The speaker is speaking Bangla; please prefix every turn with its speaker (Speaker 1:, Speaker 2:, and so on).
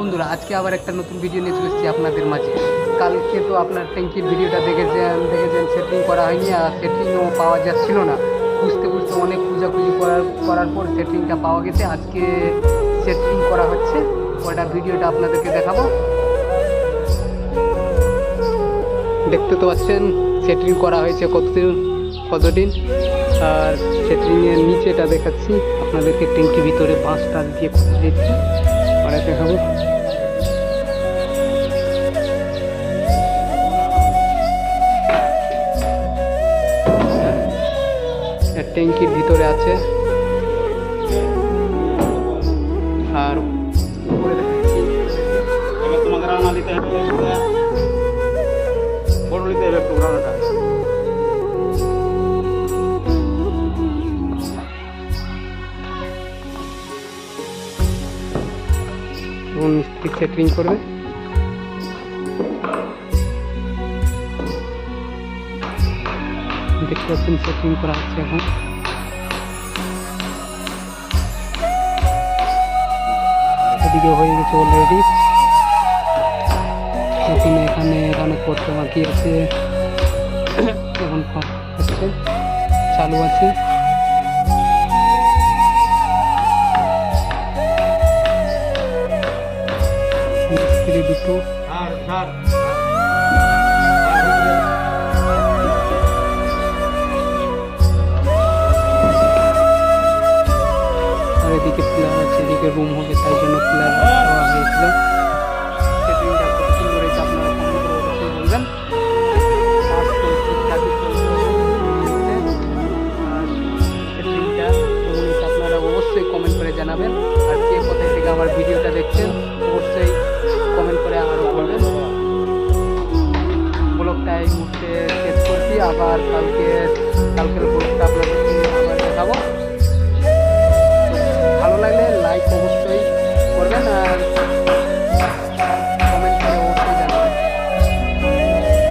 Speaker 1: বন্ধুরা, আজকে আবার একটা নতুন ভিডিও নিয়ে চলে এসেছি আপনাদের মাঝে। কালকে তো আপনার ট্যাঙ্কির ভিডিওটা দেখেছেন সেটিং করা হয়নি, আর সেটিংও পাওয়া যাচ্ছিল না। বুঝতে অনেক খোঁজাখুঁজি করার পর সেটিংটা পাওয়া গেছে। আজকে সেটিং করা হচ্ছে, ওটা ভিডিওটা আপনাদেরকে দেখাবো। দেখতে তো পাচ্ছেন সেটিং করা হয়েছে কতদিন। আর সেটিংয়ের নিচেটা দেখাচ্ছি আপনাদেরকে, ট্যাঙ্কির ভিতরে বাঁশটা দিয়ে দিচ্ছি, ওটা দেখাবো। ট্যাঙ্কির ভিতরে আছে, আর উপরে দেখাচ্ছি।
Speaker 2: এবার তোমাকে রান্না দিতে হবে, বড় নিতে হবে একটু রান্নাটা।
Speaker 1: মিস্ত্রি সেটিং করবে। দেখতে পাচ্ছেন সেটিং করা হচ্ছে এখন। এদিকে হয়ে গেছে অলরেডি। এখন এখানে অনেক করতে বাকি আছে, এখন হচ্ছে চালু আছে। মিস্ত্রি দুটো
Speaker 2: আর
Speaker 1: আর এদিকে প্লার আছে, এদিকে রুম হবে, তাই জন্য প্লার দেওয়া হয়েছিল। সেটিংটা কত সুন্দর হয়েছে আপনারা কমেন্ট করে অবশ্যই বলবেন। আর সেটিংটা আপনারা অবশ্যই কমেন্ট করে জানাবেন। আর কে কোথায় থেকে আমার ভিডিওটা দেখছেন অবশ্যই কমেন্ট করে আরও বলবেন। ব্লগটা এই মুহূর্তে শেষ করছি, আবার কালকের ব্লগটা আপনাদের